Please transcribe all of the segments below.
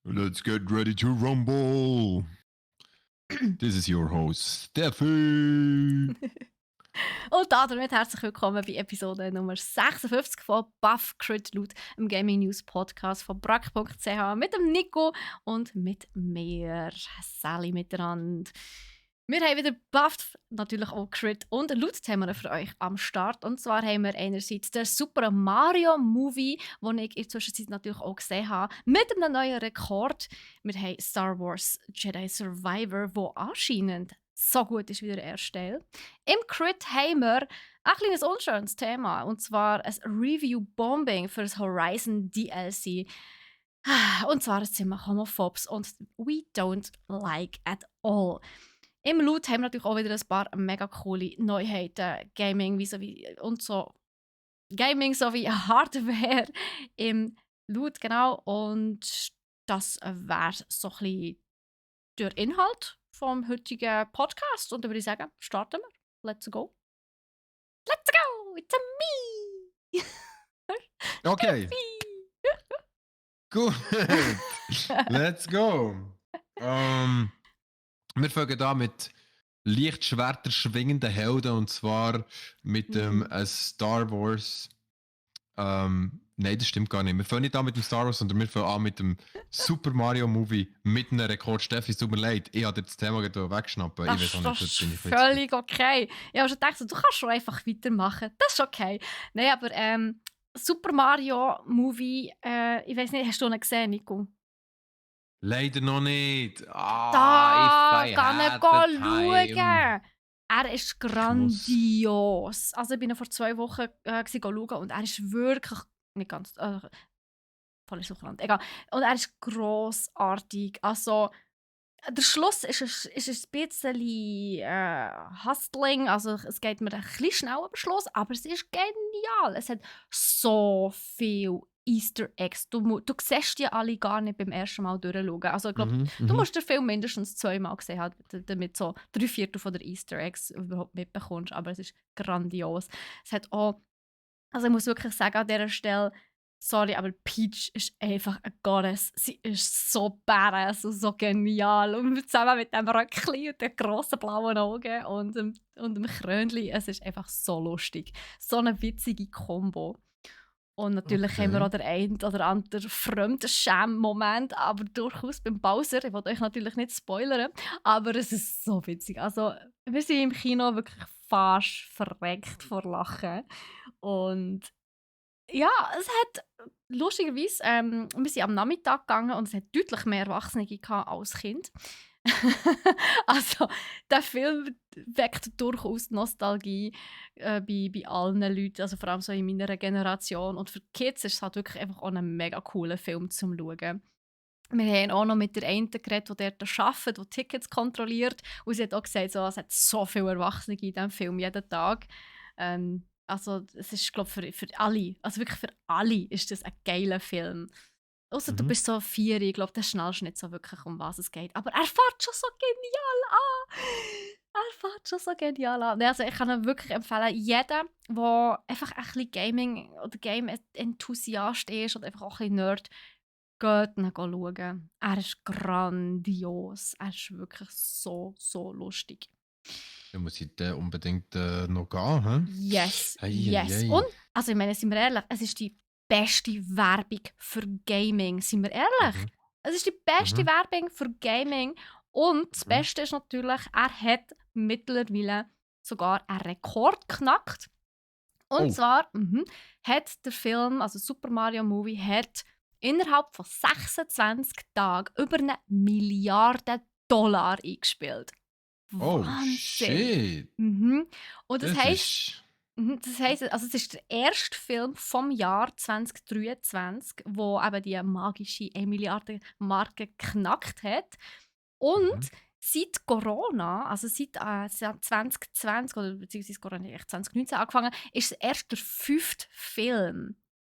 Let's get ready to rumble. This is your host, Steffi. Und damit herzlich willkommen bei Episode Nummer 56 von Buff Crit Loot, im Gaming News Podcast von brack.ch mit dem Nico und mit mir, Sally miteinander. Wir haben wieder Buff, natürlich auch Crit und Loot-Themen für euch am Start. Und zwar haben wir einerseits den Super Mario Movie, den ich in der Zwischenzeit natürlich auch gesehen habe, mit einem neuen Rekord. Wir haben Star Wars Jedi Survivor, wo anscheinend so gut ist wie der erste Teil. Im Crit haben wir ein kleines unschönes Thema, und zwar ein Review-Bombing für das Horizon DLC. Und zwar ein Thema Homophobes und we don't like at all. Im Loot haben wir natürlich auch wieder ein paar mega coole Neuheiten, Gaming und so. Gaming sowie Hardware im Loot, genau. Und das wäre so ein bisschen der Inhalt vom heutigen Podcast. Und dann würde ich sagen, starten wir. Let's go. Let's go! It's a me! Okay, gut. Let's go. Wir fangen an mit Lichtschwerter schwingenden Helden, und zwar mit dem Star Wars. Nein, das stimmt gar nicht. Wir fangen nicht an mit dem Star Wars, sondern wir fangen an mit dem Super Mario Movie mit einem Rekord. Steffi, es tut mir leid, ich habe dir das Thema gerade weggeschnappt. Das ist völlig okay. Ich habe schon gedacht, du kannst schon einfach weitermachen. Das ist okay. Nein, aber Super Mario Movie, ich weiß nicht, hast du ihn gesehen, Nico? Leider noch nicht. Da kann ich schauen. Er ist grandios. Also ich bin ihn vor 2 Wochen schauen und er ist wirklich nicht ganz voll Suchland. Egal. Und er ist grossartig. Also der Schluss ist ein bisschen Hustling, also es geht mir ein bisschen schnell am Schluss, aber es ist genial. Es hat so viel Easter Eggs. Du siehst die alle gar nicht beim ersten Mal durchschauen. Also ich glaube, du musst den Film mindestens 2 Mal gesehen haben, damit so 3/4 von der Easter Eggs überhaupt mitbekommst. Aber es ist grandios. Es hat auch, also ich muss wirklich sagen an dieser Stelle, sorry, aber Peach ist einfach eine Goddess. Sie ist so badass und so genial. Und zusammen mit dem Röckchen und den grossen blauen Augen und dem Krönchen, es ist einfach so lustig. So eine witzige Kombo. Und natürlich haben wir auch den einen oder anderen Fremdschäm-Moment, aber durchaus beim Bowser. Ich wollte euch natürlich nicht spoilern, aber es ist so witzig. Also, wir sind im Kino wirklich fast verreckt vor Lachen. Und ja, es hat lustigerweise, wir sind am Nachmittag gegangen und es hat deutlich mehr Erwachsene gehabt als Kind. Also, der Film weckt durchaus Nostalgie bei allen Leuten, also vor allem so in meiner Generation. Und für die Kids ist es halt wirklich einfach auch ein mega cooler Film zum Schauen. Wir haben auch noch mit der einen geredet, die dort arbeitet, die Tickets kontrolliert. Und sie hat auch gesagt, so, es hat so viele Erwachsene in diesem Film jeden Tag. Also es ist, glaube ich, für alle, also wirklich für alle ist das ein geiler Film. Außer du bist so 4, ich glaube, dann schnallst du nicht so wirklich, um was es geht. Aber er fährt schon so genial an! Er fährt schon so genial an. Also ich kann ihn wirklich empfehlen, jeder, der einfach ein bisschen Gaming- oder Game-Enthusiast ist oder einfach auch ein bisschen Nerd, geht ihn schauen. Er ist grandios. Er ist wirklich so, so lustig. Da muss ich den unbedingt noch gehen. Yes, Hey, yes. hey. Und, also ich meine, sind wir ehrlich, es ist die beste Werbung für Gaming. Sind wir ehrlich? Es ist die beste Werbung für Gaming. Und das Beste ist natürlich, er hat mittlerweile sogar einen Rekord geknackt. Und zwar hat der Film, also Super Mario Movie, hat innerhalb von 26 Tagen über 1 Milliarde $1 eingespielt. Wahnsinn. Shit. Und das heisst, ist... also es ist der erste Film vom Jahr 2023, wo eben die magische 1 Milliarde Marke geknackt hat. Und seit Corona, also seit 2020 oder beziehungsweise Corona hat 2019 angefangen, ist es erst der 5. Film,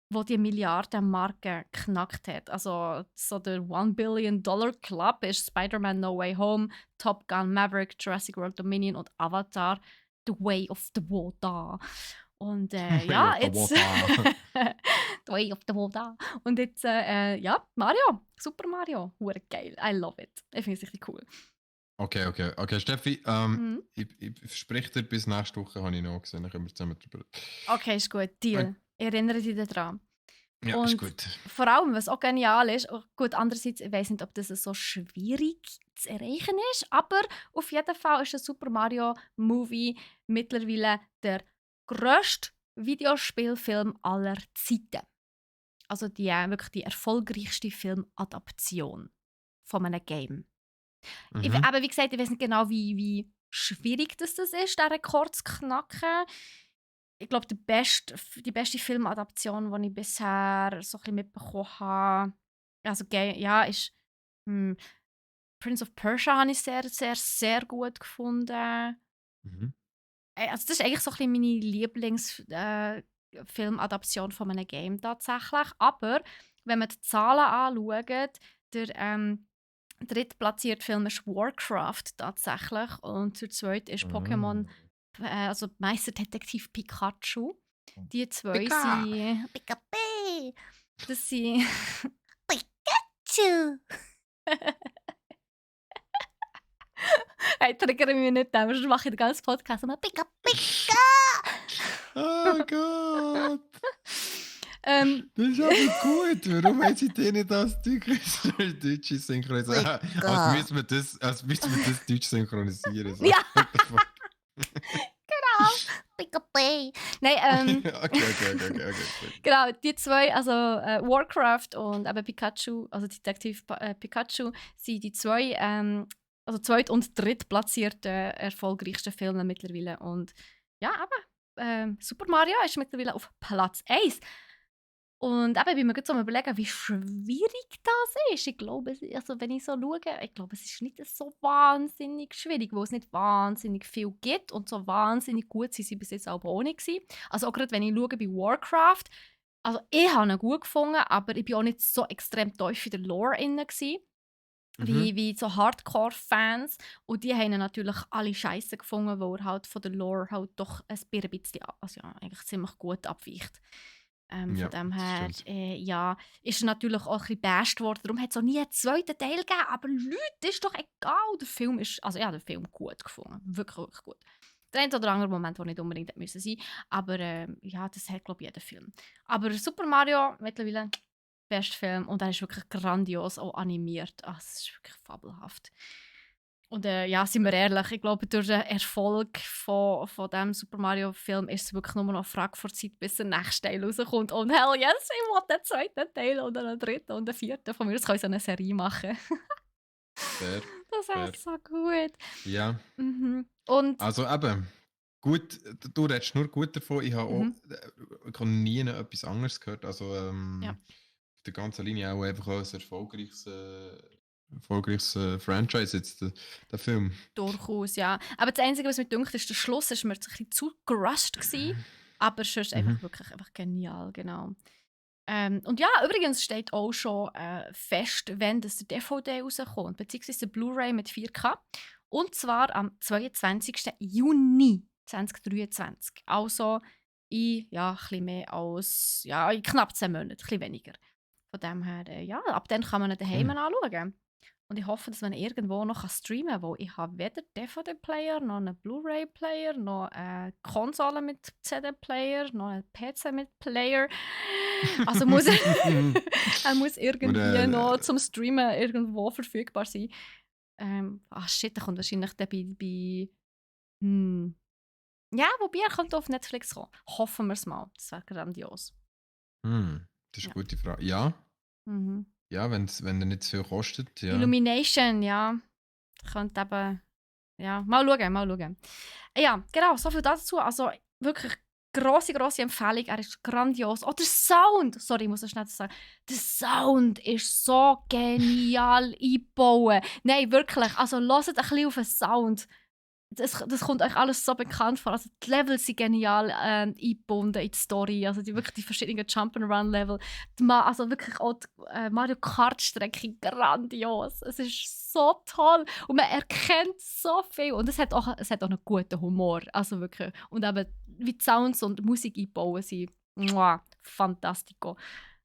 wo die Milliardenmarke geknackt hat. Also so der $1 Billion Club ist Spider-Man No Way Home, Top Gun Maverick, Jurassic World Dominion und Avatar The Way of the Water. Und ja, jetzt Way of the Water. Und jetzt, ja, Mario. Super Mario. Hure geil. I love it. Ich finde es richtig cool. Okay, Steffi, Mhm. ich verspreche dir, bis nächste Woche habe ich noch gesehen, dann können wir zusammen drüber reden. Okay, ist gut. Deal. Erinnere dich daran. Ja, Und ist gut. vor allem, was auch genial ist, gut, andererseits, ich weiß nicht, ob das so schwierig zu erreichen ist, aber auf jeden Fall ist der Super Mario Movie mittlerweile der grösste Videospielfilm aller Zeiten. Also wirklich die erfolgreichste Filmadaption von einem Game. Aber wie gesagt, ich weiß nicht genau, wie schwierig das ist, den Rekord zu knacken. Ich glaube, die beste Filmadaption, die ich bisher so ein bisschen mitbekommen habe, also ja, ist Prince of Persia habe ich sehr, sehr, sehr gut gefunden. Also das ist eigentlich so ein bisschen meine Lieblingsfilmadaption von einem Game tatsächlich. Aber wenn man die Zahlen anschaut, der drittplatzierte Film ist Warcraft tatsächlich und der zweite ist Pokémon, also Meisterdetektiv Pikachu. Die zwei sind Pikachu. Das sind Pikachu. Hey, triggere mich nicht, sonst mache ich den ganzen Podcast immer Pika Pika. Oh Gott! Das ist aber gut. Warum haben sie den nicht als deutsche synchronisiert? Als müssen wir das deutsch synchronisieren. So. Ja! Genau! Pika Pika. Nein, Okay. genau, die zwei, also Warcraft und eben Pikachu, also Detektiv Pikachu, sind die zwei, also zweit- und drittplatzierten erfolgreichsten Filme mittlerweile. Und ja, aber Super Mario ist mittlerweile auf Platz 1. Und eben, bin mir so am überlegen, wie schwierig das ist. Ich glaube, also wenn ich so schaue, ich glaube, es ist nicht so wahnsinnig schwierig, weil es nicht wahnsinnig viel gibt und so wahnsinnig gut sind sie bis jetzt auch nicht gewesen. Also auch gerade wenn ich schaue bei Warcraft, also ich habe ihn gut gefunden, aber ich bin auch nicht so extrem tief in der Lore inne gewesen. Wie so Hardcore-Fans. Und die haben ihn natürlich alle scheiße gefunden, weil er halt von der Lore halt doch ein bisschen, also ja, eigentlich ziemlich gut abweicht. Von dem her, ja, ist er natürlich auch ein bisschen bashed worden. Darum hat es auch nie einen zweiten Teil gegeben. Aber Leute, ist doch egal. Der Film ist, also ja, den Film gut gefunden. Wirklich, wirklich gut. Der eine oder andere Moment, der nicht unbedingt hätte müssen sein. Aber ja, das hat, glaube ich, jeder Film. Aber Super Mario mittlerweile bester Film und er ist wirklich grandios auch animiert. Es ist wirklich fabelhaft. Und ja, sind wir ehrlich, ich glaube, durch den Erfolg von diesem Super Mario-Film ist es wirklich nur noch eine Frage der Zeit, bis der nächste Teil rauskommt. Und hell yes, ich will den zweiten Teil und einen dritten und einen vierten. Von mir aus können sie eine Serie machen. Fair. Das ist so gut. Ja. Und also eben, gut, du redest nur gut davon. Ich habe auch nie etwas anderes gehört. Also auf der ganzen Linie auch einfach ein erfolgreiches Franchise jetzt, der Film. Durchaus, ja. Aber das Einzige, was mir dünkt, ist, der Schluss war mir ein bisschen zu gerusht gewesen. Aber sonst einfach wirklich einfach genial, genau. Und ja, übrigens steht auch schon fest, wenn das der DVD rauskommt, beziehungsweise der Blu-ray mit 4K. Und zwar am 22. Juni 2023. Also in ein bisschen mehr als in knapp 10 Monaten, ein bisschen weniger. Von dem her, ja, ab dann kann man ihn daheim anschauen. Und ich hoffe, dass man irgendwo noch streamen kann, weil ich habe weder DVD-Player, noch einen Blu-ray-Player, noch eine Konsole mit CD-Player, noch einen PC mit Player. Also muss er muss irgendwie noch zum Streamen irgendwo verfügbar sein. Shit, der kommt wahrscheinlich dann bei ja, wobei er könnte auf Netflix kommen. Hoffen wir es mal. Das wäre grandios. Das ist eine gute Frage. Ja. Ja, wenn er nicht zu viel kostet. Ja. Illumination, ja. Könnte eben. Ja, mal schauen. Ja, genau, so viel dazu. Also wirklich grosse Empfehlung. Er ist grandios. Oh, der Sound! Sorry, ich muss das schnell sagen. Der Sound ist so genial eingebaut. Nein, wirklich. Also hört ein bisschen auf den Sound. Das kommt euch alles so bekannt vor. Also die Level sind genial eingebunden in die Story. Also wirklich die verschiedenen Jump'n'Run-Level. Also wirklich auch die Mario Kart-Strecke grandios. Es ist so toll. Und man erkennt so viel. Und es hat auch einen guten Humor. Also wirklich. Und eben, wie die Sounds und Musik einbauen sind fantastico.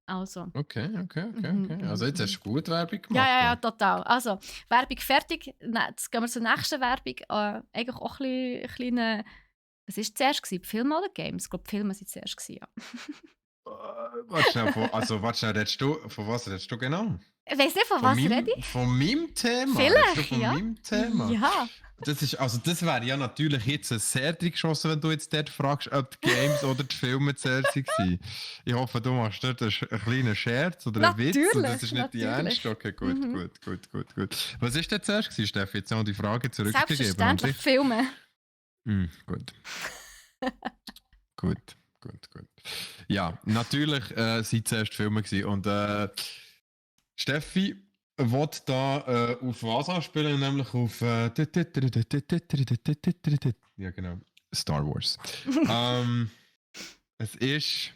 Also. Okay. Also jetzt hast du gut Werbung gemacht. Ja, total. Also, Werbung fertig. Jetzt gehen wir zur nächsten Werbung. Eigentlich auch ein kleiner... Was war zuerst? Filme oder Games? Ich glaube, Filme waren zuerst, ja. Warte schnell, von was redest du genau? Ich weiss nicht, von was rede ich. Von meinem Thema? Vielleicht, von meinem Thema? Ja. Das wäre ja natürlich jetzt sehr geschossen, wenn du jetzt dort fragst, ob die Games oder die Filme zuerst waren. Ich hoffe, du machst dort einen kleinen Scherz oder einen Witz und das ist nicht die Ernst. Okay, gut. Was war denn zuerst, Steffi? Jetzt noch die Frage zurückgegeben. Selbstverständlich Filme. Gut. Gut. Ja, natürlich sind zuerst Filme gewesen. Und Steffi will da auf was anspielen, nämlich auf ja genau, Star Wars. Es ist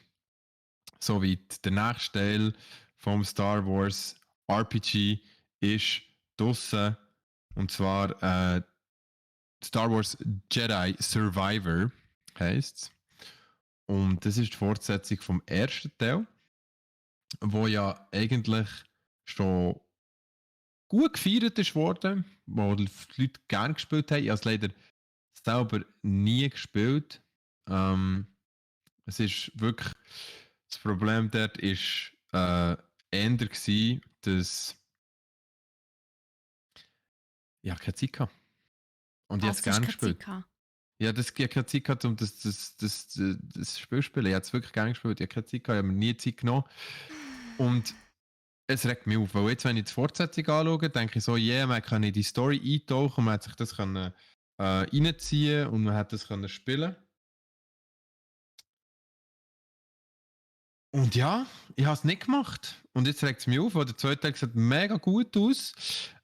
soweit, der nächste Teil vom Star Wars RPG ist draussen, und zwar Star Wars Jedi Survivor heisst es. Und das ist die Fortsetzung vom ersten Teil, wo ja eigentlich schon gut gefeiert ist worden, wo die Leute gerne gespielt haben. Ich habe es leider selber nie gespielt. Es ist wirklich, das Problem dort ist eher gewesen, dass ich keine Zeit hatte. Und ich habe es gerne gespielt. Ja, ich habe keine Zeit gehabt, um das Spiel zu spielen. Ich habe es wirklich gerne gespielt. Ich habe keine Zeit gehabt, ich habe mir nie Zeit genommen. Und es regt mich auf, weil jetzt, wenn ich die Fortsetzung anschaue, denke ich so, man kann in die Story eintauchen, man hat sich das können, reinziehen und man hat das können spielen. Und ja, ich habe es nicht gemacht. Und jetzt regt es mich auf, weil der zweite Teil sieht mega gut aus.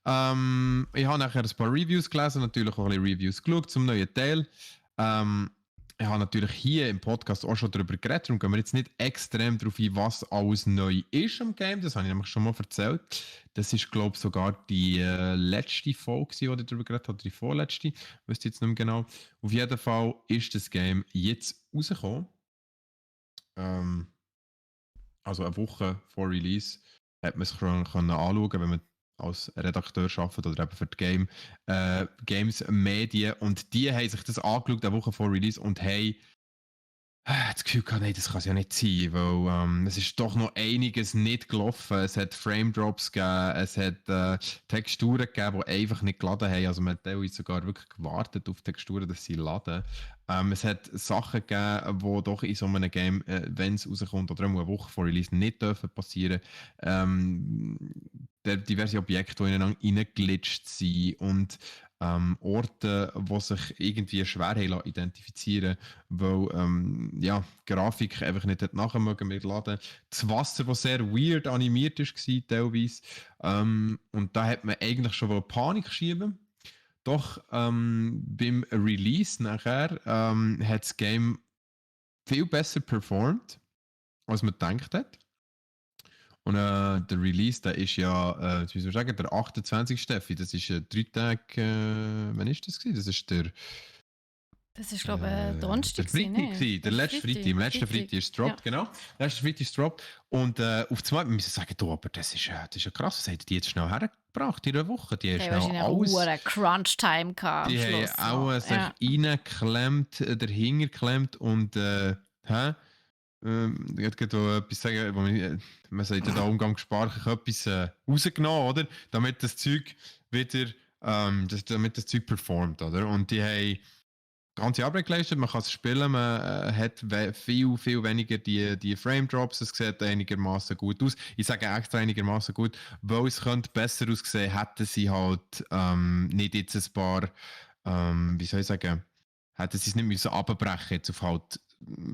Ich habe nachher ein paar Reviews gelesen, natürlich auch ein bisschen Reviews geschaut zum neuen Teil. Ich habe natürlich hier im Podcast auch schon darüber geredet, darum gehen wir jetzt nicht extrem darauf ein, was alles neu ist am Game. Das habe ich nämlich schon mal erzählt. Das ist, glaube ich, sogar die letzte Folge, die ich darüber geredet habe, oder die vorletzte. Ich wüsste jetzt nicht mehr genau. Auf jeden Fall ist das Game jetzt rausgekommen. Also eine Woche vor Release hat man es schon anschauen, wenn man als Redakteur arbeitet oder eben für die Games Medien. Und die haben sich das angeschaut, eine Woche vor Release, und haben das Gefühl gehabt, nein, das kann es ja nicht sein, weil es ist doch noch einiges nicht gelaufen. Es hat Frame Drops gegeben, es hat Texturen gegeben, die einfach nicht geladen haben. Also man hat teilweise sogar wirklich gewartet auf Texturen, dass sie laden. Es hat Sachen gegeben, die doch in so einem Game, wenn es rauskommt oder eine Woche vor Release, nicht dürfen passieren. Diverse Objekte, die ineinander reingeglitscht sind und Orte, die sich irgendwie schwer haben identifizieren, weil die Grafik einfach nicht nachher mögen mit laden. Das Wasser, das sehr weird animiert war, teilweise. Und da hat man eigentlich schon Panik schieben. Doch beim Release nachher hat das Game viel besser performt, als man gedacht hat. Und der Release, der ist ja, wie soll ich sagen, der 28. Steffi. Das ist 3 Tage, wann ist das gewesen? Das ist der... Das ist, glaube ich, Donnerstag. Der Freitag, der letzte Freitag. Im letzten Freitag ist es gedroppt, genau. Der letzte Freitag ist es gedroppt. Und auf zwei müssen wir sagen, du, aber das ist ja krass. Was hat die jetzt schnell hergebracht in einer Woche? Die haben schnell alles... eine Crunch-Time gehabt. Die haben auch sich reingeklemmt, dahinter geklemmt und ich wollte etwas sagen, man sagt ja da umgangssprachlich etwas rausgenommen, oder? Damit das Zeug wieder, damit das Zeug performt, oder? Und die haben ganze Arbeit geleistet, man kann es spielen, man hat viel weniger die Frame Drops, es sieht einigermaßen gut aus. Ich sage extra einigermaßen gut, weil es könnte besser aussehen, hätten sie halt nicht jetzt ein paar, wie soll ich sagen, hätten sie es nicht müssen abbrechen jetzt auf halt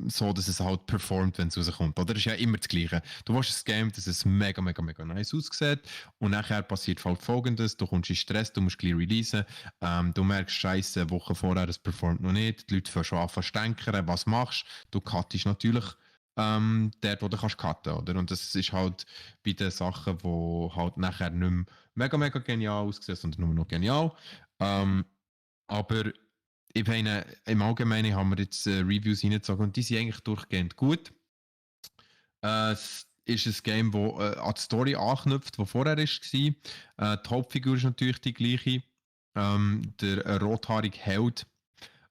so, dass es halt performt, wenn es rauskommt. Oder? Das ist ja immer das Gleiche. Du willst ein Game, dass es mega nice aussieht und nachher passiert halt Folgendes, du kommst in Stress, du musst gleich releasen, du merkst, Scheiße, eine Woche vorher, es performt noch nicht, die Leute fangen schon an zu stänkern, was machst du? Du cuttest natürlich dort, wo du kannst cutten, oder? Und das ist halt bei den Sachen, die halt nachher nicht mehr mega genial aussehen, sondern nur noch genial. Aber ich meine, im Allgemeinen haben wir jetzt Reviews reingezogen und die sind eigentlich durchgehend gut. Es ist ein Game, das an die Story anknüpft, die vorher war. Die Hauptfigur ist natürlich die gleiche. Der rothaarige Held,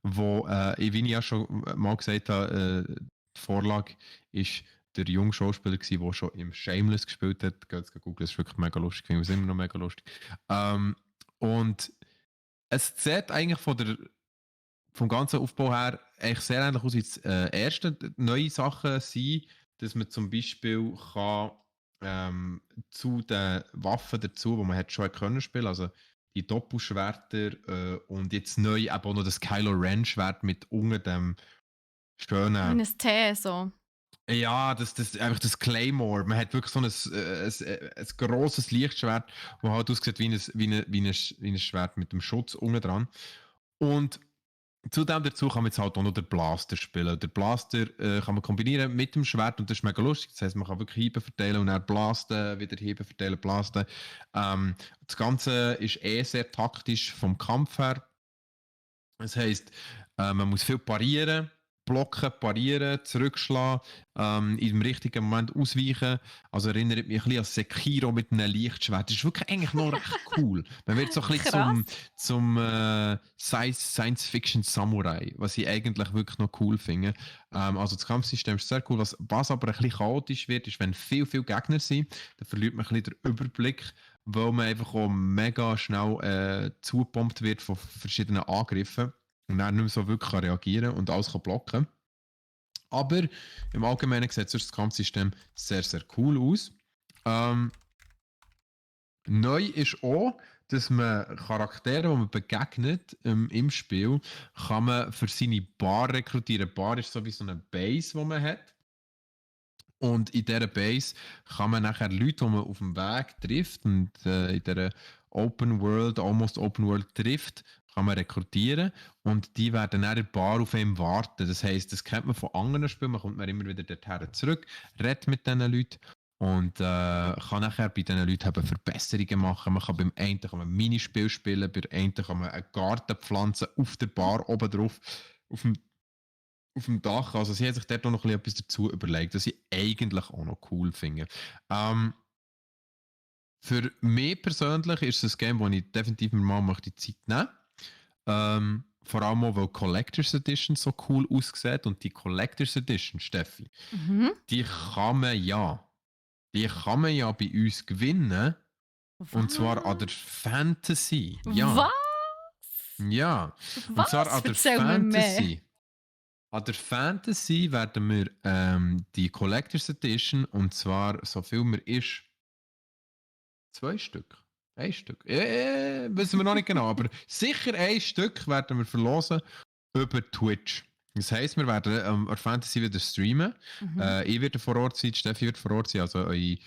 wo, wie ich ja schon mal gesagt habe, die Vorlage ist der junge Schauspieler gewesen, der schon im Shameless gespielt hat. Geht es googeln, das ist wirklich mega lustig. Ich finde es immer noch mega lustig. Und es sieht eigentlich vom ganzen Aufbau her eigentlich sehr ähnlich aus wie das erste. Neue Sachen sind, dass man zum Beispiel kann, zu den Waffen dazu, die man hat schon können spielen, also die Doppelschwerter und jetzt neu eben auch noch das Kylo Ren Schwert mit unter dem Wie schönen, ein T, so. ja, einfach das Claymore. Man hat wirklich so ein grosses Lichtschwert, das halt aussieht wie ein Schwert mit dem Schutz unten dran. Und zudem dazu kann man jetzt halt auch noch den Blaster spielen. Der Blaster kann man kombinieren mit dem Schwert und das ist mega lustig. Das heisst, man kann wirklich Hiebe verteilen und dann blasten, wieder Hiebe verteilen, blasten. Das Ganze ist sehr taktisch vom Kampf her. Das heisst, man muss viel parieren, blocken, parieren, zurückschlagen, im richtigen Moment ausweichen. Also erinnert mich ein bisschen an Sekiro mit einem Lichtschwert. Das ist wirklich eigentlich noch recht cool. Man wird so ein bisschen zum Science-Fiction-Samurai, was ich eigentlich wirklich noch cool finde. Also das Kampfsystem ist sehr cool. Was aber ein bisschen chaotisch wird, ist, wenn viel Gegner sind, dann verliert man ein bisschen den Überblick, weil man einfach auch mega schnell zugepumpt wird von verschiedenen Angriffen und dann nicht mehr so wirklich reagieren und alles blocken kann. Aber im Allgemeinen sieht das Kampfsystem sehr cool aus. Neu ist auch, dass man Charaktere, die man begegnet im Spiel, kann man für seine Bar rekrutieren. Bar ist so wie so eine Base, die man hat. Und in dieser Base kann man nachher Leute, die man auf dem Weg trifft und in dieser Almost Open World trifft, kann man rekrutieren und die werden dann in der Bar auf einem warten. Das heisst, das kennt man von anderen Spielen, man kommt dann immer wieder dorthin zurück, redet mit diesen Leuten und kann nachher bei diesen Leuten eben Verbesserungen machen. Man kann beim einen kann man Minispiel spielen, bei einem kann man einen Garten pflanzen auf der Bar oben drauf, auf dem Dach. Also sie haben sich dort auch noch etwas dazu überlegt, was ich eigentlich auch noch cool finde. Für mich persönlich ist es ein Game, wo ich definitiv mir mal die Zeit nehmen möchte. Vor allem auch, weil Collector's Edition so cool aussieht. Und die Collector's Edition, Steffi, die kann man ja bei uns gewinnen. Was? Und zwar an der Fantasy. Ja. Was? Ja. Und Was? zwar an der Erzähl mir mehr. Fantasy. An der Fantasy werden wir die Collector's Edition, und zwar, so viel mir ist, 2 Stück. 1 Stück. Wissen wir noch nicht genau, aber sicher 1 Stück werden wir verlosen über Twitch. Das heisst, wir werden an Fantasy wieder streamen. Ich werde vor Ort sein, Steffi wird vor Ort sein, also eure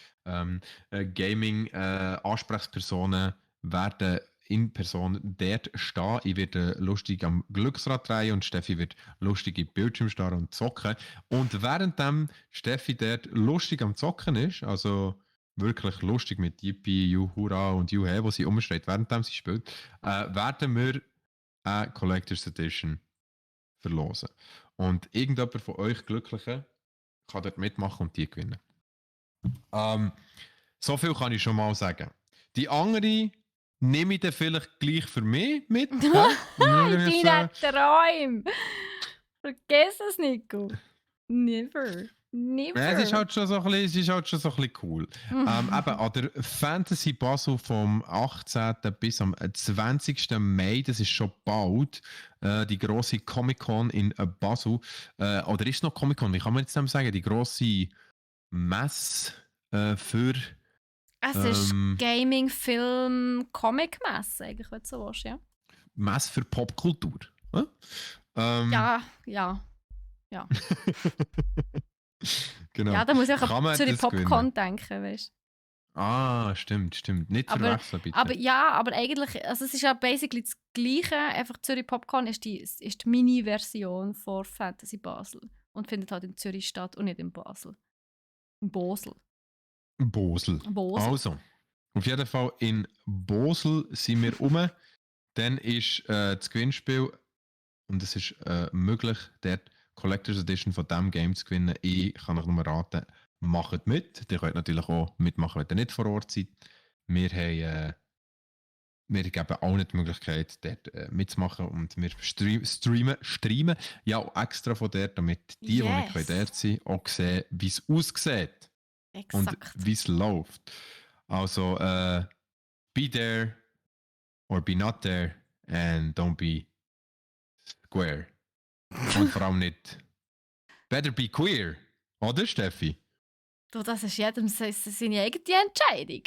Gaming-Ansprechpersonen werden in Person dort stehen. Ich werde lustig am Glücksrad drehen und Steffi wird lustig im Bildschirm stehen und zocken. Und währenddem Steffi dort lustig am Zocken ist, also wirklich lustig mit Yippie, Juhura und Juhe, wo sie umschreit, währenddem sie spielt, werden wir eine Collector's Edition verlosen. Und irgendjemand von euch Glücklichen kann dort mitmachen und die gewinnen. So viel kann ich schon mal sagen. Die andere nehme ich dann vielleicht gleich für mich mit. Deine Träume! Vergiss es, Nico. Never. Ja, es ist halt schon so ein bisschen cool. Eben an der Fantasy Basel vom 18. bis am 20. Mai, das ist schon bald, die grosse Comic-Con in Basel. Oder ist es noch Comic-Con? Wie kann man jetzt sagen? Die grosse Messe für... Es ist Gaming, Film, Comic-Messe, eigentlich, wenn du so willst, ja. Messe für Popkultur. Ja. Genau. Ja, da muss ich auch an Zürich Popcorn denken, weißt du. Ah, stimmt. Nicht verwechseln, bitte. Aber eigentlich, also es ist ja basically das Gleiche, einfach Zürich Popcorn ist die Mini-Version von Fantasy Basel und findet halt in Zürich statt und nicht in Basel. In Bosel. Also, auf jeden Fall in Bosel sind wir Dann ist das Gewinnspiel und es ist möglich, dort Collector's Edition von diesem Game zu gewinnen. Ich kann euch nur raten, macht mit. Ihr könnt natürlich auch mitmachen, wenn ihr nicht vor Ort seid. Wir geben allen die Möglichkeit, dort mitzumachen und wir streamen ja auch extra von dort, damit die nicht Yes. dort sein können, auch sehen, wie es aussieht und Exakt. wie es läuft. Also, be there or be not there and don't be square. Und vor allem nicht better be queer, oder Steffi? Du, das ist jedem seine eigene Entscheidung.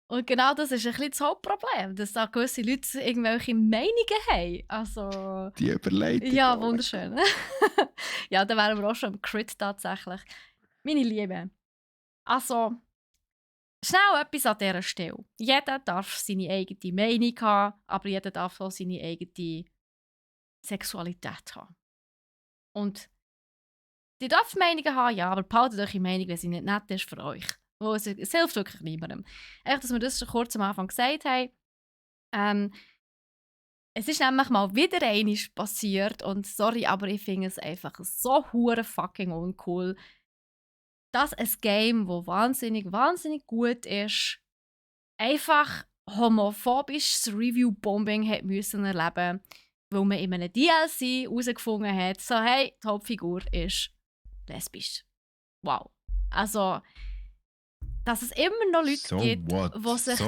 Und genau das ist ein bisschen das Hauptproblem, dass da gewisse Leute irgendwelche Meinungen haben. Also, Die Überleitung. ja, wunderschön. Ja, dann wären wir auch schon im Crit tatsächlich. Meine Liebe, also, schnell etwas an dieser Stelle. Jeder darf seine eigene Meinung haben, aber jeder darf auch seine eigene Sexualität haben. Und die darf Meinungen haben, ja, aber behaltet eure Meinung, wenn sie nicht nett ist für euch. Es hilft wirklich niemandem. Echt, dass wir das schon kurz am Anfang gesagt haben. Es ist nämlich mal wieder einmal passiert und sorry, aber ich finde es einfach so hure fucking uncool, dass ein Game, das wahnsinnig, wahnsinnig gut ist, einfach homophobisches Review-Bombing hat müssen erleben, weil man in einem DLC herausgefunden hat, so hey, die Hauptfigur ist lesbisch. Wow. Also, dass es immer noch Leute gibt, die sich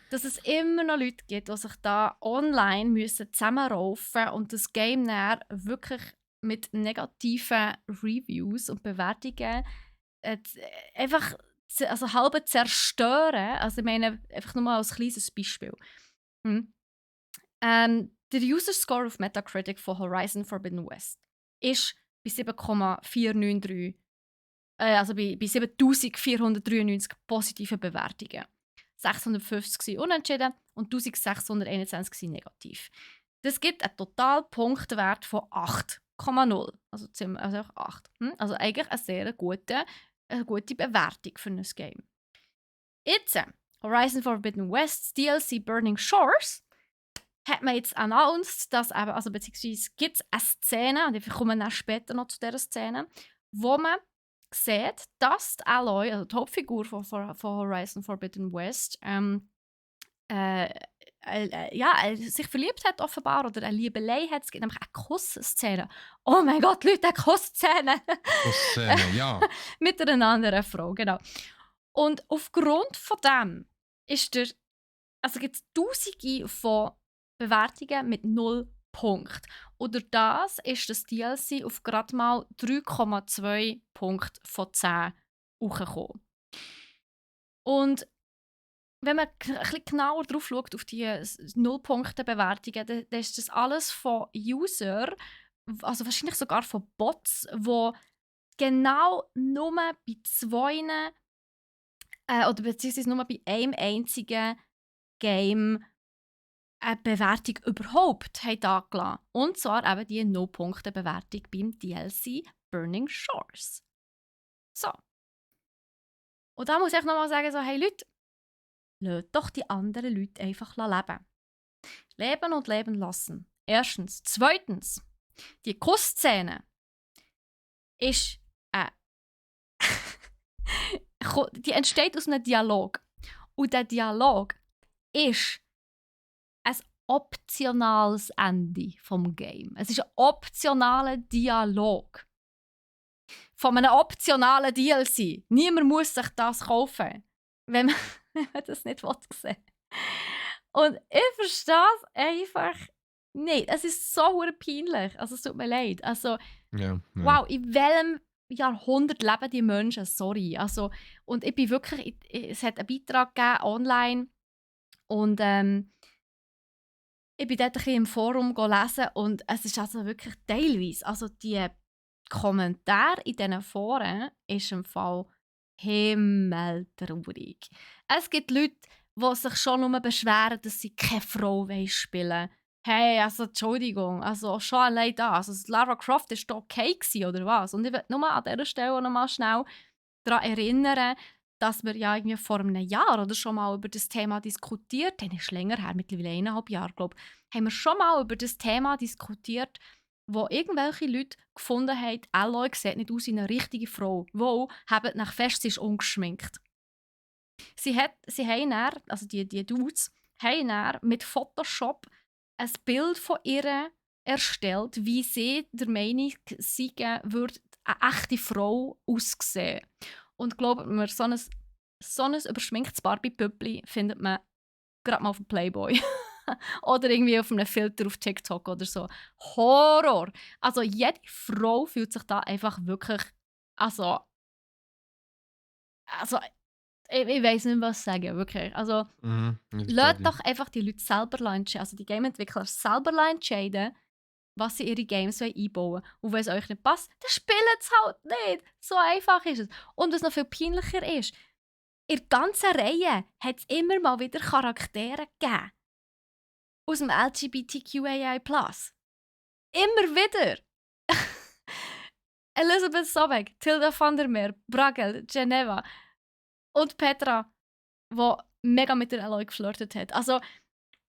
dass es immer noch Leute gibt, die sich da online müssen zusammenraufen und das Game dann wirklich mit negativen Reviews und Bewertungen einfach halb zerstören. Also ich meine, einfach nur mal als kleines Beispiel. Der User Score auf Metacritic von Horizon Forbidden West ist bei 7,493. Also bei 7493 positiven Bewertungen. 650 waren unentschieden und 1621 waren negativ. Das gibt einen Totalpunktwert von 8,0. Also 8. Also eigentlich eine sehr gute Bewertung für ein Game. Jetzt, Horizon Forbidden West DLC Burning Shores, hat man jetzt announced, dass eben, also beziehungsweise gibt es eine Szene, und ich komme dann später noch zu dieser Szene, wo man sieht, dass die Aloy, also die Hauptfigur von Horizon Forbidden West, sich verliebt hat offenbar oder eine Liebelei hat. Es gibt nämlich eine Kussszene. Oh mein Gott, Leute, eine Kussszene! Kussszene, ja. Mit einer anderen Frau, genau. Und aufgrund von dem gibt es Tausende von Bewertungen mit 0 Punkten. Und durch das ist das DLC auf gerade mal 3,2 Punkte von 10 hochgekommen. Und wenn man ein bisschen genauer drauf schaut, auf die 0-Punkte-Bewertungen, dann ist das alles von User, also wahrscheinlich sogar von Bots, die genau nur bei 2 oder beziehungsweise nur bei einem einzigen Game eine Bewertung überhaupt haben angelassen. Und zwar eben die 0-Punkte-Bewertung beim DLC Burning Shores. So. Und da muss ich nochmal sagen, so, hey Leute, lasst doch die anderen Leute einfach leben. Leben und leben lassen. Erstens. Zweitens, die Kussszene ist die entsteht aus einem Dialog. Und der Dialog ist ein optionales Ende vom Game. Es ist ein optionaler Dialog. Von einem optionalen DLC. Niemand muss sich das kaufen, wenn man das nicht sehen will. Und ich verstehe es einfach nicht. Es ist so peinlich. Also es tut mir leid. Also, wow, in welchem Jahrhundert leben die Menschen? Sorry. Also, und ich bin wirklich... Es hat einen Beitrag gegeben online und ich bin dort ein bisschen im Forum lesen und es ist also wirklich teilweise, also die Kommentare in diesen Foren ist im Fall himmeltraurig. Es gibt Leute, die sich schon nur beschweren, dass sie keine Frau spielen wollen. Hey, also Entschuldigung, also schon allein das. Also Lara Croft war doch okay gewesen, oder was? Und ich will nur an dieser Stelle noch mal schnell daran erinnern, dass wir ja irgendwie vor einem Jahr oder schon mal über das Thema diskutiert haben. Das ist länger her, mittlerweile 1,5 Jahre, glaube ich. Haben wir schon mal über das Thema diskutiert, wo irgendwelche Leute gefunden haben, Aloy sieht nicht aus wie eine richtige Frau. Wow, haben nach fest, sie ist ungeschminkt. Sie haben dann, also die Dudes, haben dann mit Photoshop ein Bild von ihr erstellt, wie sie der Meinung seien, würde eine echte Frau aussehen. Und glaubt mir, so ein überschminktes Barbie-Püppli findet man gerade mal auf dem Playboy. Oder irgendwie auf einem Filter auf TikTok oder so. Horror! Also jede Frau fühlt sich da einfach wirklich, also, also ich weiß nicht, was sagen, wirklich. Also, Ich verstehe lasst dich. doch einfach die Leute selber entscheiden, also die Game-Entwickler selber entscheiden, was sie in ihre Games einbauen wollen. Und wenn es euch nicht passt, dann spielt es halt nicht. So einfach ist es. Und was noch viel peinlicher ist, in der ganzen Reihe hat es immer mal wieder Charaktere gegeben. Aus dem LGBTQAI+. Immer wieder. Elizabeth Sobek, Tilda van der Meer, Bragel, Geneva und Petra, die mega mit der Aloy geflirtet hat. Also,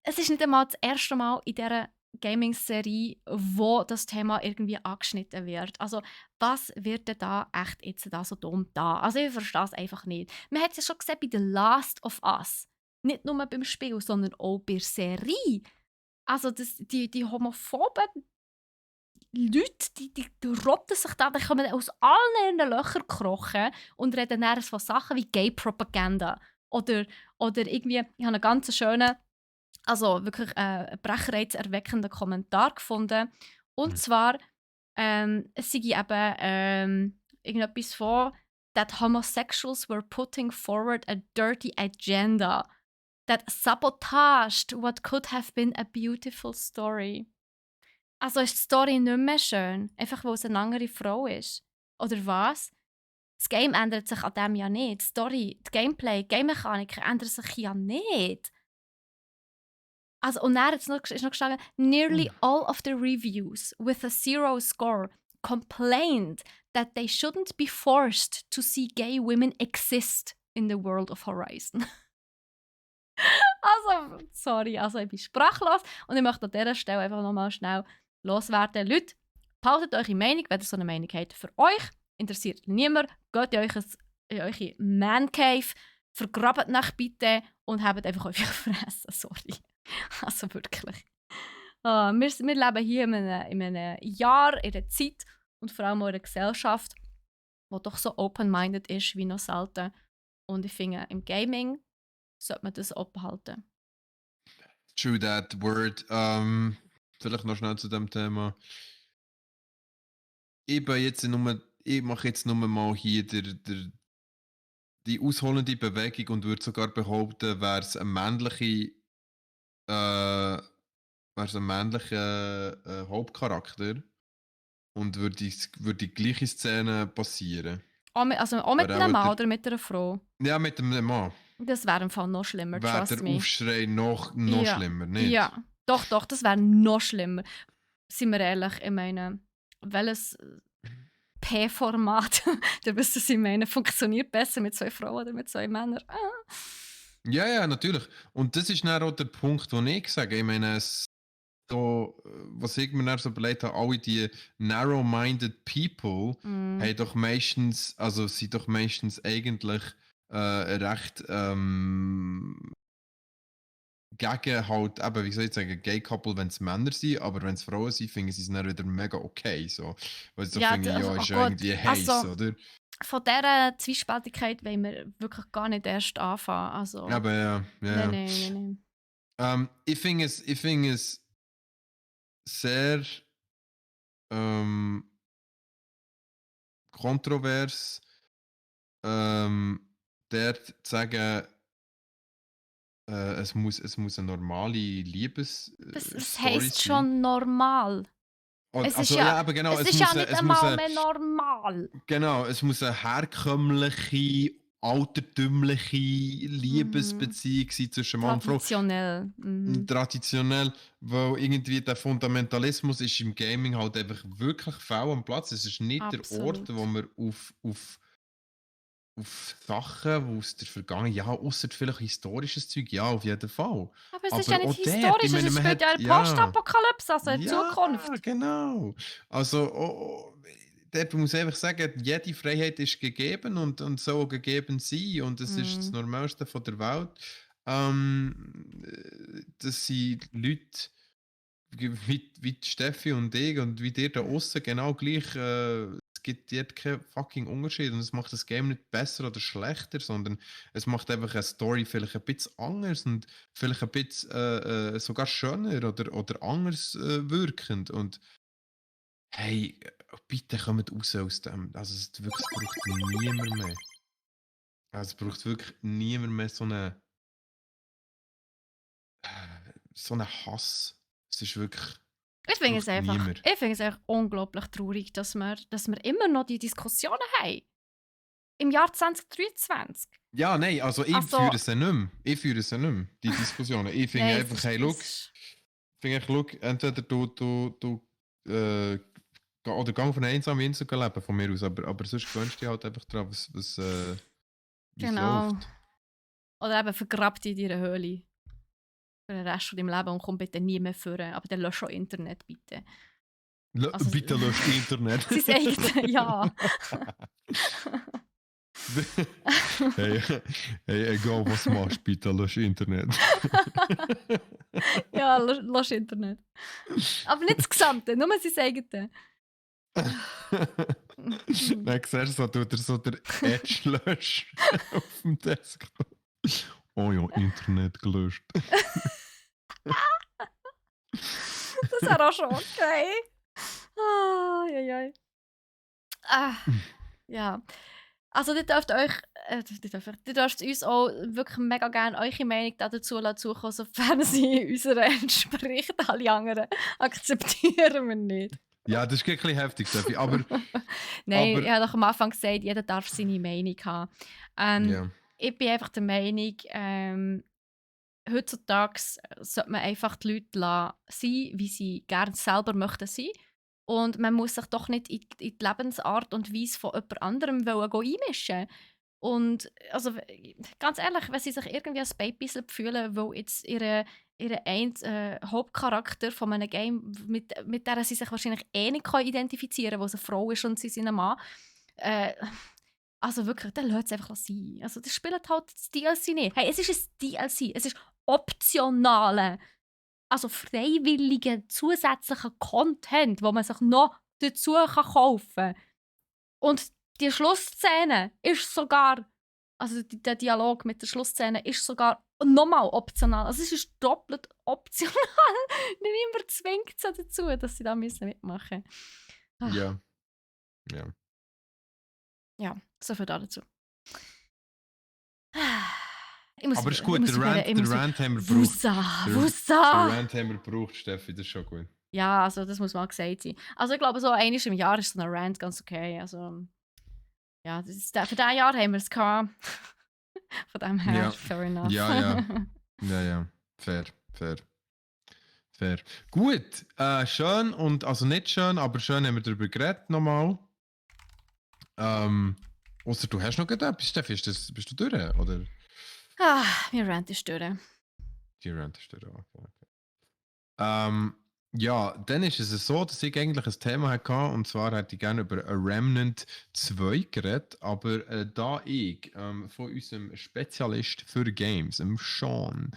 es ist nicht einmal das erste Mal in dieser Gaming-Serie, wo das Thema irgendwie angeschnitten wird. Also, was wird denn da echt jetzt da so dumm da? Also, ich verstehe es einfach nicht. Man hat es ja schon gesehen bei The Last of Us. Nicht nur beim Spiel, sondern auch bei der Serie. Also, die homophoben Leute, die rotten sich da, die kommen aus allen ihren Löchern gekrochen und reden dann von Sachen wie Gay-Propaganda. Oder irgendwie, ich habe einen ganz schönen, also wirklich brechreizerweckenden Kommentar gefunden. Und zwar, es sei eben irgendetwas von that homosexuals were putting forward a dirty agenda that sabotaged what could have been a beautiful story. Also ist die Story nicht mehr schön, einfach weil es eine andere Frau ist? Oder was? Das Game ändert sich an dem ja nicht. Die Story, die Gameplay, die Game-Mechaniken ändern sich ja nicht. Also, und dann ist noch gestanden, nearly all of the reviews with a 0 score complained that they shouldn't be forced to see gay women exist in the world of Horizon. Also, sorry, also ich bin sprachlos und ich möchte an dieser Stelle einfach nochmal schnell loswerden. Leute, behaltet eure Meinung, wenn ihr so eine Meinung habt. Für euch interessiert niemand. Geht in eure Man-Cave, vergrabt nach bitte und habt einfach eure Fresse. Sorry. Also wirklich. Wir leben hier in einem Jahr, in einer Zeit und vor allem in einer Gesellschaft, die doch so open-minded ist wie noch selten. Und ich finde, im Gaming sollte man das auch behalten. True that word. Vielleicht noch schnell zu dem Thema. Ich mache jetzt nur mal hier die ausholende Bewegung und würde sogar behaupten, wäre es ein männlicher Hauptcharakter und würde die gleiche Szene passieren. Auch mit einem Mann oder mit einer Frau? Ja, mit dem Mann. Das wäre im Fall noch schlimmer, Wäre trust der me. Aufschrei noch Ja. schlimmer, nicht? Ja, doch, das wäre noch schlimmer. Sind wir ehrlich, ich meine, welches P-Format, du wirst es, ich meine, funktioniert besser mit 2 Frauen oder mit 2 Männern? Ja, natürlich. Und das ist dann auch der Punkt, wo ich sage, ich meine, was ich mir dann so überlegt habe, alle die narrow-minded people haben doch meistens, also sind doch meistens eigentlich recht gegen halt, eben, wie soll ich sagen, Gay-Couple, wenn es Männer sind, aber wenn es Frauen sind, finden sie es dann wieder mega okay. So. Weil sie Ja, finden, ja, ist ja irgendwie heiß, also, oder? von dieser Zwiespältigkeit wollen wir wirklich gar nicht erst anfangen. Also, Aber ja. Nein. Ich finde es sehr kontrovers, dort zu sagen, es muss eine normale Das Liebesstory heisst sein. schon normal. Es ist ja, aber genau, es ist ja nicht einmal mehr normal. Genau, es muss eine herkömmliche, altertümliche Liebesbeziehung sein zwischen Mann und Frau. Traditionell. Traditionell, weil irgendwie der Fundamentalismus ist im Gaming halt einfach wirklich fehl am Platz. Es ist nicht Absolut. der Ort, wo man auf auf Sachen, die aus der Vergangenheit, ja, ausser vielleicht historisches Zeug, ja, auf jeden Fall. Aber es ist ja Aber nicht auch dort, ich historisch, meine, es man spielt ja hat, in der ja, Postapokalypse, also in ja, Zukunft. genau. Also, dort muss ich einfach sagen, jede Freiheit ist gegeben und soll auch gegeben sein und es ist das Mm. Normalste von der Welt, dass sie Leute wie die Steffi und ich und wie dir da außen genau gleich, es gibt dort keinen fucking Unterschied und es macht das Game nicht besser oder schlechter, sondern es macht einfach eine Story vielleicht ein bisschen anders und vielleicht ein bisschen sogar schöner oder anders wirkend und hey, bitte kommt raus aus dem. Also es braucht niemand mehr. Also es braucht wirklich niemand mehr so einen Hass. Es ist wirklich, Ich es finde es braucht einfach, niemand. ich finde es einfach unglaublich traurig, dass wir immer noch die Diskussionen haben. Im Jahr 2023. Ja, nein, also ich Also, führe sie nicht mehr. Ich führe sie nicht mehr, die Diskussionen. Ich finde nein, einfach, hey, look, entweder du oder gang von einer einsamen Insel leben von mir aus, aber sonst gewöhnst du dich halt einfach daran, wie es genau. läuft. Oder eben vergrabt dich in deiner Höhle. Für den Rest von deinem Leben und komm bitte nie mehr vor. Aber dann lösch schon Internet, bitte. Also, Bitte löscht Internet. sie sagt ja. hey, egal was machst, bitte lösch Internet. Ja, lösch Internet. Aber nicht das Gesamte, nur sein eigenes. Dann siehst du so, tut er so der Edge löscht auf dem Desktop. Oh ja, Internet gelöscht. Das wäre auch schon okay. Ah, ja, ja. Ja. Also, ihr dürft euch, ihr dürft uns auch wirklich mega gerne eure Meinung dazu zukommen, sofern sie unserer entspricht. Alle anderen akzeptieren wir nicht. Ja, das ist ein bisschen heftig, Steffi, aber Nein, ich habe doch am Anfang gesagt, jeder darf seine Meinung haben. ja. Ich bin einfach der Meinung, heutzutage sollte man einfach die Leute sein, wie sie gerne selber möchten sein. Und man muss sich doch nicht in die Lebensart und Weise von jemand anderem einmischen. Und also, ganz ehrlich, wenn sie sich irgendwie als Babysel fühlen, weil jetzt ihre ein Hauptcharakter von einem Game, mit der sie sich wahrscheinlich eh nicht identifizieren können, weil sie eine Frau ist und sie sind ein Mann, äh, also wirklich, dann lasst es einfach sein. Also das spielt halt das DLC nicht. Hey, es ist ein DLC, es ist optionaler, also freiwilligen zusätzlichen Content, wo man sich noch dazu kaufen kann. Und die Schlussszene ist sogar, also der Dialog mit der Schlussszene ist sogar nochmal optional. Also es ist doppelt optional. Niemand zwingt sie dazu, dass sie da mitmachen müssen. Ja. Ja. Ja, so viel dazu. Aber ist gut, der Rant haben wir gebraucht. Wussa! Der Rant haben wir gebraucht, Steffi, das ist schon gut. Ja, also das muss mal gesagt sein. Also ich glaube, so einmal im Jahr ist so ein Rant ganz okay. Also, ja, für dieses Jahr haben wir es gehabt. Von dem her, Ja. fair enough. Ja. Fair. Gut, schön und, also nicht schön, aber schön haben wir darüber geredet nochmal. Ausser du hast noch etwas, Steffi, bist du durch, oder? Mein Rant ist durch. Die Rant ist durch, okay. Ja, dann ist es so, dass ich eigentlich ein Thema hatte, und zwar hätte ich gerne über Remnant 2 geredet, aber da ich von unserem Spezialist für Games, dem Sean,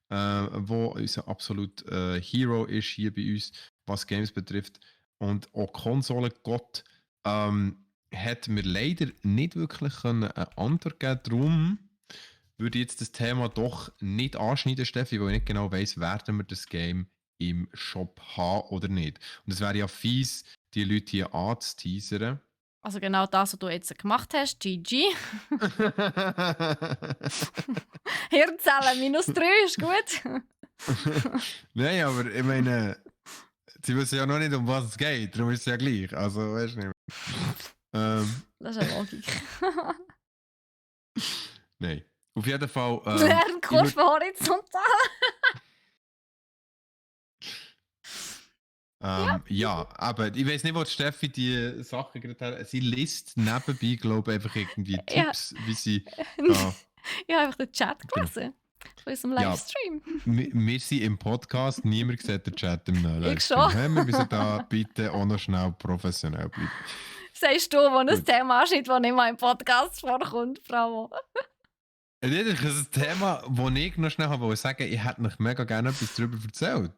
wo unser absolut Hero ist hier bei uns, was Games betrifft, und auch Konsolengott, hat mir leider nicht wirklich eine Antwort geben. Darum würde ich jetzt das Thema doch nicht anschneiden, Steffi, weil ich nicht genau weiss, werden wir das Game im Shop haben oder nicht. Und es wäre ja fies, die Leute hier anzuteasern. Also genau das, was du jetzt gemacht hast, GG. Hirnzellen -3 ist gut. Nein, aber ich meine, sie wissen ja noch nicht, um was es geht. Darum ist es ja gleich. Also, weißt du nicht. Das ist eine Logik. Nein. Auf jeden Fall. Lernkurve horizontal. Ja, aber ich weiß nicht, wo die Steffi die Sachen gerade hat. Sie liest nebenbei, glaube ich, einfach irgendwie Ja. Tipps, wie sie. Ich habe einfach den Chat Genau. gelesen. Von unserem Ja. Livestream. Wir sind im Podcast, niemand sieht den Chat im Livestream. schon. Hey, wir müssen da bitte auch noch schnell professionell bleiben. Sagst du, wo ein Gut. Thema anschneidet, das nicht mal im Podcast vorkommt, Bravo. Das ist ein Thema, das ich noch schnell wollte sagen, ich hätte noch mega gerne etwas darüber erzählt.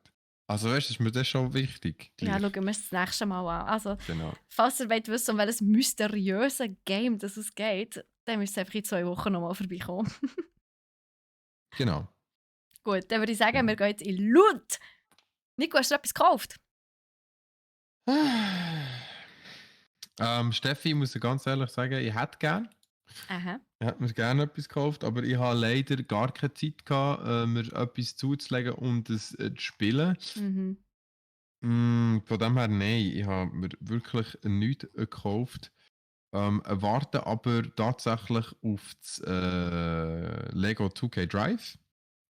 Also weißt du, ist mir das schon wichtig. Ja, gleich. schauen wir es das nächste Mal an. Also, Genau. falls ihr wollt wissen, um welches mysteriöse Game das es geht, dann müsst ihr einfach in 2 Wochen nochmal vorbeikommen. Genau. Gut, dann würde ich sagen, wir gehen jetzt in Loot. Nico, hast du etwas gekauft? Steffi, ich muss dir ganz ehrlich sagen, ich hätte gerne. Aha. Ich hätte mir gerne etwas gekauft, aber ich habe leider gar keine Zeit gehabt, mir etwas zuzulegen und es zu spielen. Mhm. Von dem her, nein, ich habe mir wirklich nichts gekauft. Warte aber tatsächlich auf das Lego 2K Drive,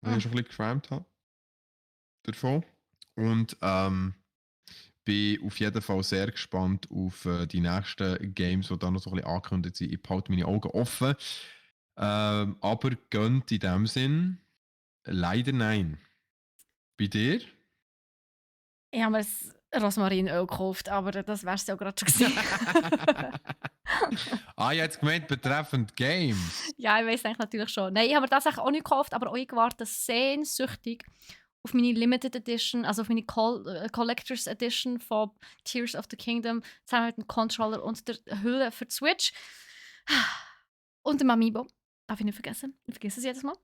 wo ich schon ein bisschen geschwärmt habe. Davon. Und bin auf jeden Fall sehr gespannt auf die nächsten Games, die dann noch so ein bisschen angekündigt sind. Ich behalte meine Augen offen. Aber gönnt in dem Sinn leider nein. Bei dir? Ich habe mir ein Rosmarinöl gekauft, aber das wär's ja gerade schon gewesen. Jetzt gemeint betreffend Games. Ja, ich weiß eigentlich natürlich schon. Nein, ich habe mir das auch nicht gekauft, aber ich warte sehnsüchtig auf meine Limited Edition, also auf meine Collector's Edition von Tears of the Kingdom, zusammen mit dem Controller und der Hülle für die Switch. Und dem Amiibo. Darf ich nicht vergessen. Ich vergesse es jedes Mal.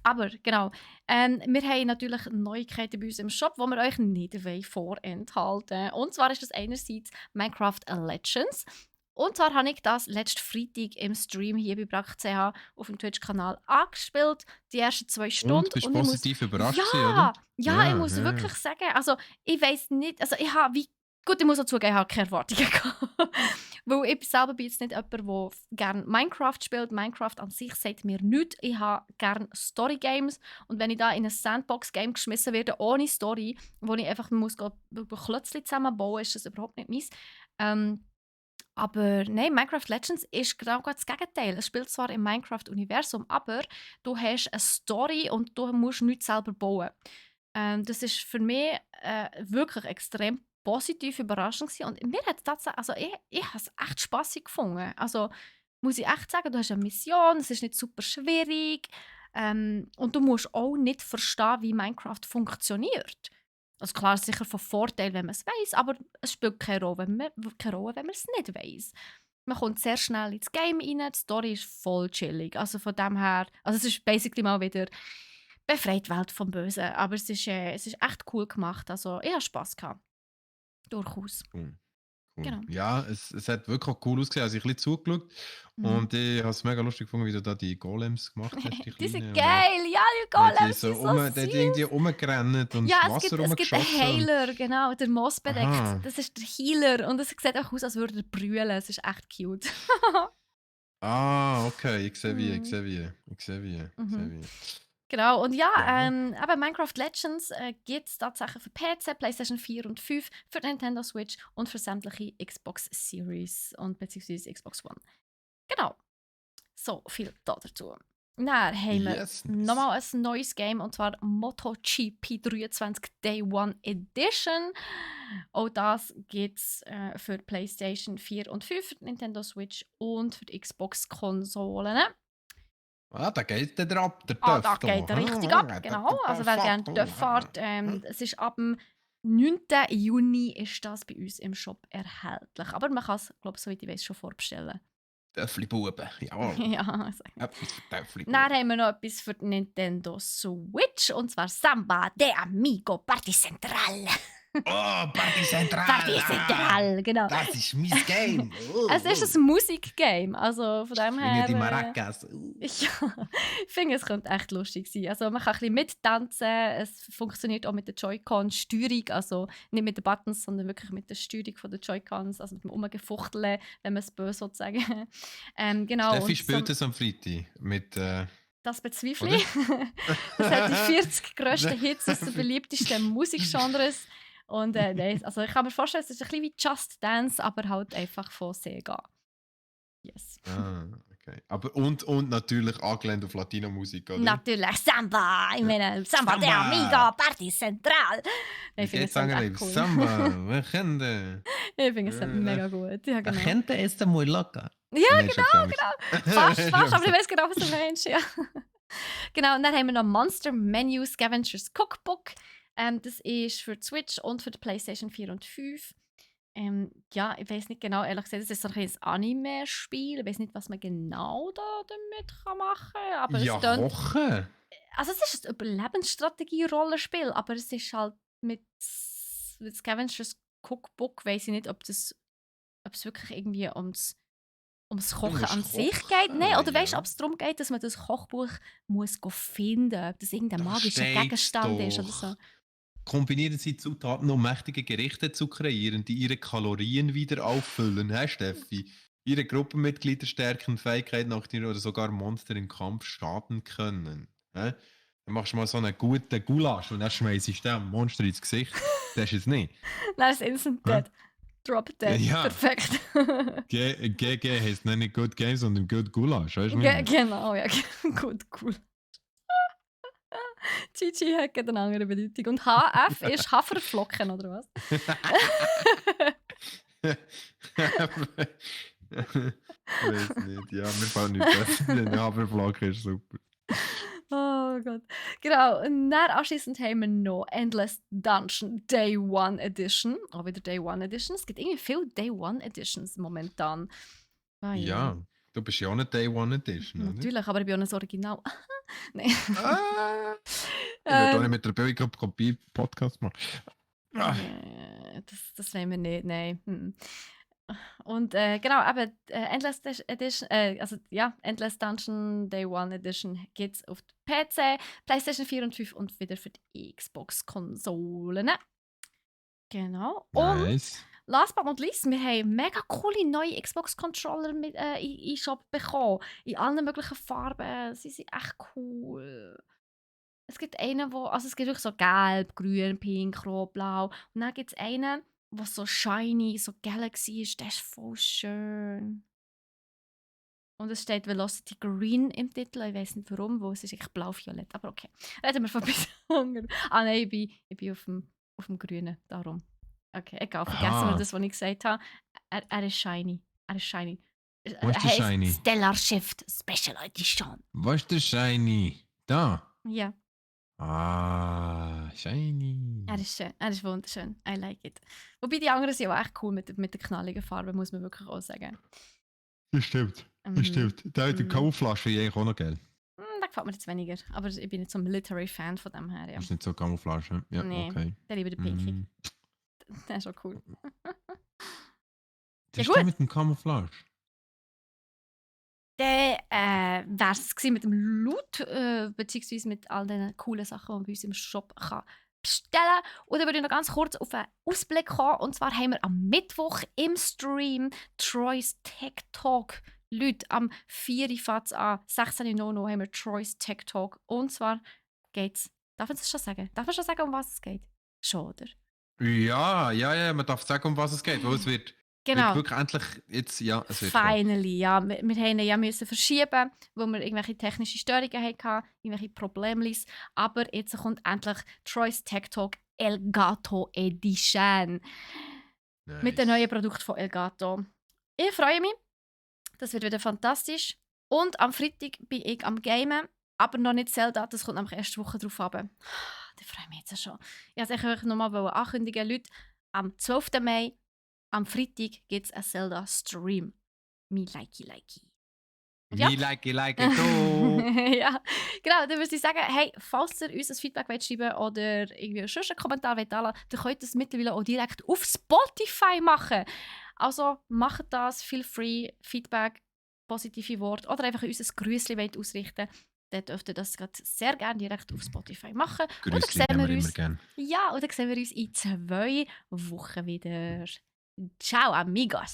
Aber genau, wir haben natürlich Neuigkeiten bei uns im Shop, die wir euch nicht vorenthalten wollen. Und zwar ist das einerseits Minecraft Legends. Und zwar habe ich das letzten Freitag im Stream hier bei Brack.ch auf dem Twitch-Kanal angespielt. Die ersten 2 Stunden. Und bist positiv überrascht gewesen, ja, oder? ja, ich muss wirklich sagen, also ich weiß nicht, also ich habe wie gut, ich muss auch zugeben, ich habe keine Erwartungen gehabt. Weil ich selber bin jetzt nicht jemand, der gerne Minecraft spielt. Minecraft an sich sagt mir nichts. Ich habe gerne Story-Games. Und wenn ich da in ein Sandbox-Game geschmissen werde, ohne Story, wo ich einfach muss Klötzchen zusammenbauen, ist das überhaupt nicht meins. Aber nein, Minecraft Legends ist genau das Gegenteil. Es spielt zwar im Minecraft-Universum, aber du hast eine Story und du musst nichts selber bauen. Das ist für mich wirklich extrem positiv überraschend gewesen. Und mir hat tatsächlich, also ich habe es echt spassig gefunden. Also muss ich echt sagen, du hast eine Mission, es ist nicht super schwierig und du musst auch nicht verstehen, wie Minecraft funktioniert. Also klar, es ist sicher von Vorteil, wenn man es weiss, aber es spielt keine Rolle, wenn man es nicht weiss. Man kommt sehr schnell ins Game rein, die Story ist voll chillig. Also von dem her, also es ist basically mal wieder befreit Welt vom Bösen, aber es ist echt cool gemacht. Also ich hatte Spass gehabt. Durchaus. Cool. Genau. Ja, es hat wirklich auch cool ausgesehen. Also ich habe ein bisschen zugeschaut und ich habe es mega lustig gefunden, wie du da die Golems gemacht hast. Die sind geil, ja, die Golems sind so süß. Der hat irgendwie rumgerannt und ja, Wasser es gibt einen rumgeschossen. Heiler, genau, der Moos bedeckt. Aha. Das ist der Healer und es sieht auch aus, als würde er brüllen. Es ist echt cute. Okay, ich sehe wie. Genau, und ja, Ja. eben Minecraft Legends gibt es tatsächlich für PC, PlayStation 4 und 5, für Nintendo Switch und für sämtliche Xbox Series und beziehungsweise Xbox One. Genau. So viel dazu. Dann haben wir Yes. nochmal ein neues Game, und zwar MotoGP 23 Day One Edition. Auch das gibt es für PlayStation 4 und 5, für die Nintendo Switch und für die Xbox-Konsolen. Da geht der ab, der Da Töff. geht er richtig ab, genau. Also wer gerne Töff fährt, es ist ab dem 9. Juni ist das bei uns im Shop erhältlich. Aber man kann es, glaube ich, soweit ich weiß, schon vorbestellen. Töffli-Buben, jawohl. Ja, also. Etwas für Töffli-Buben. Dann haben wir noch etwas für die Nintendo Switch, und zwar Samba de Amigo Party Central. Oh, Party Central! Party Central, genau. Das ist mein Game! Es ist ein Musikgame, also von dem her... die Maracas. Ja, ich finde, es könnte echt lustig sein. Also man kann ein bisschen mittanzen, es funktioniert auch mit der Joy-Con-Steuerung, also nicht mit den Buttons, sondern wirklich mit der Steuerung der Joy-Cons, also mit dem Umgefuchteln, wenn man es böse sozusagen. Genau. Steffi spielt es am Freitag mit... Das bezweifle ich. Das hat die 40 grössten Hits aus den beliebtesten Musikgenres. Und nein, also ich kann mir vorstellen, es ist ein bisschen wie Just Dance, aber halt einfach von Sega. Yes. Okay. Aber und natürlich angelehnt auf Latino-Musik, oder? Natürlich Samba! Ich meine, Samba de Amiga, Party Central! Wie geht's eigentlich? Cool. Samba, wer kennt den? Ich finde es mega gut. Ja, genau. Kennt der ist muy locker. Ja, genau. Fast, aber ich weiß genau, was du meinst. Ja. Genau, und dann haben wir noch Monster Menu Scavengers Cookbook. Das ist für die Switch und für die PlayStation 4 und 5. Ja, ich weiß nicht genau, ehrlich gesagt, es ist so ein Anime-Spiel. Ich weiß nicht, was man genau damit machen kann. Aber ja, kochen? Also es ist ein Überlebensstrategie-Rollenspiel, aber es ist halt mit Scavengers Cookbook, weiß ich nicht, ob es wirklich irgendwie ums Kochen an sich geht. Nein, oder weißt du, ob es darum geht, dass man das Kochbuch muss finden, ob das irgendein magischer Gegenstand ist oder so. Kombinieren Sie Zutaten, um mächtige Gerichte zu kreieren, die ihre Kalorien wieder auffüllen, hä Steffi? Ihre Gruppenmitglieder stärken Fähigkeiten oder sogar Monster im Kampf schaden können. Hä? Dann machst du mal so einen guten Gulasch und dann schmeißt du dem Monster ins Gesicht. Das ist es nicht. Nein, das ist Instant Dead. Drop Dead. Ja. Perfekt. GG heisst nicht Good Game, sondern Good Gulasch, weißt du? Genau, ja. Gut, cool. GG hat eine andere Bedeutung. Und HF ist Haferflocken, oder was? Ich weiß nicht. Ja, mir fällt nicht besser. Haferflocken ist super. Oh Gott. Genau, und dann anschliessend haben wir noch Endless Dungeon Day One Edition. Auch wieder Day One Edition. Es gibt irgendwie viele Day One Editions momentan. Ja, du bist ja auch eine Day One Edition, oder? Natürlich, aber ich bin auch ein Original. Nein. Ich will auch nicht mit der Billig-Kopie Podcast machen. Das wollen wir nicht, nein. Und genau, aber Endless Edition, Endless Dungeon Day One Edition gibt es auf PC, PlayStation 4 und 5 und wieder für die Xbox-Konsolen. Genau. Nice. Und last but not least, wir haben mega coole neue Xbox-Controller mit in Shop bekommen. In allen möglichen Farben. Sie sind echt cool. Es gibt einen, es gibt wirklich so gelb, grün, pink, rot, blau. Und dann gibt es einen, der so shiny, so Galaxy ist. Der ist voll schön. Und es steht Velocity Green im Titel. Ich weiß nicht warum, wo es ist eigentlich blau-violett. Aber okay. Reden wir von etwas anderem. Nein, ich bin auf dem Grünen. Darum. Okay, egal. Vergessen wir das, was ich gesagt habe. Er ist shiny. Was ist der shiny? Stellar Shift Special Edition. Was ist der shiny? Da? Ja. Shiny. Er ist schön, er ist wunderschön. I like it. Wobei die anderen sind auch echt cool mit der knalligen Farbe, muss man wirklich auch sagen. Das stimmt. Das stimmt. Die Camouflage ist eigentlich auch noch geil. Da gefällt mir jetzt weniger. Aber ich bin nicht so ein Military-Fan von dem her. Ja. Das ist nicht so Camouflage. Ja, nee, okay. Der lieber den Pinky. Der ist auch cool. Das ist mit dem Camouflage. Dann wäre es mit dem Loot, beziehungsweise mit all den coolen Sachen, die man bei uns im Shop kann bestellen kann. Und dann würde ich noch ganz kurz auf einen Ausblick kommen. Und zwar haben wir am Mittwoch im Stream Troy's Tech Talk. Leute, am 4. fängt es an, 16:00 haben wir Troy's Tech Talk. Und zwar geht es, darf ich das schon sagen? Darf ich schon sagen, um was es geht? Schon, oder? Ja, man darf sagen, um was es geht, weil es wird... Genau. Wirklich endlich jetzt, ja, es wird Finally, ja. Wir mussten ja verschieben, weil wir irgendwelche technische Störungen hatten, irgendwelche Probleme. Aber jetzt kommt endlich Troy's Tech Talk Elgato Edition. Nice. Mit dem neuen Produkt von Elgato. Ich freue mich. Das wird wieder fantastisch. Und am Freitag bin ich am Gamen, aber noch nicht Zelda. Das kommt nämlich erste Woche drauf ab. Da freue ich mich jetzt schon. Ich wollte euch nochmal ankündigen, Leute, am 12. Mai am Freitag gibt es einen Zelda-Stream. Me likey. Ja. Me likey go! Ja, genau. Dann würde ich sagen, hey, falls ihr uns ein Feedback schreiben wollt oder irgendwie einen Kommentar wollt, dann könnt ihr das mittlerweile auch direkt auf Spotify machen. Also macht das, feel free, Feedback, positive Worte oder einfach uns ein Grüßchen ausrichten. Dann dürft ihr das sehr gerne direkt auf Spotify machen. Grüßchen haben wir immer gerne. Ja, und dann sehen wir uns in 2 Wochen wieder. Ciao, amigos!